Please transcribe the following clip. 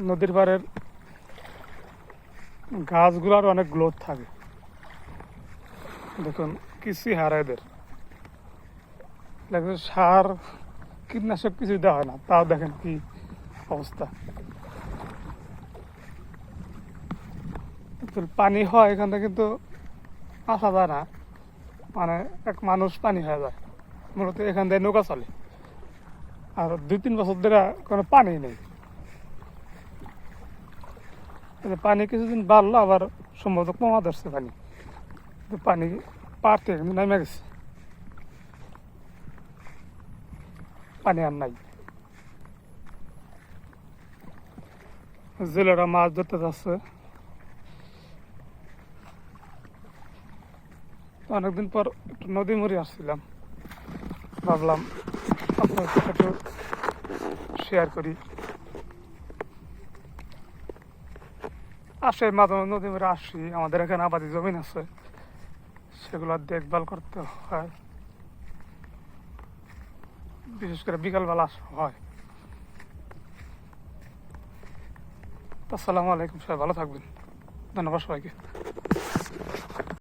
নদীর পাড়ের গাছগুলোর অনেক গ্রোথ থাকে। দেখুন কিছুই হারা এদের, সার কীটনাশক কিছু দেওয়া হয় না, তাও দেখেন কি অবস্থা। পানি হয় এখান থেকে, কিন্তু আসা যায় না, মানে এক মানুষ পানি হয়ে যায়। মূলত এখান থেকে নৌকা চলে, আর 2-3 বছর ধরে কোনো পানি নেই। পানি কিছুদিন বাড়লো, আবার সম্ভবত কমা ধরছে পানি। পানি পার থেকে কিন্তু নেমে গেছে, পানি আর নাই। জেলেরা মাছ ধরতে যাচ্ছে। অনেকদিন পর একটু নদী মুড়ি আসছিলাম, ভাবলাম আপনার সাথে একটু শেয়ার করি। আসে মাঝে মাঝে নদী মুড়ি আসি, আমাদের এখানে আবাদি জমিন আছে, সেগুলো দেখভাল করতে হয়, বিশেষ করে বিকালবেলা হয়। আসসালামু আলাইকুম, সবাই ভালো থাকবেন, ধন্যবাদ সবাইকে।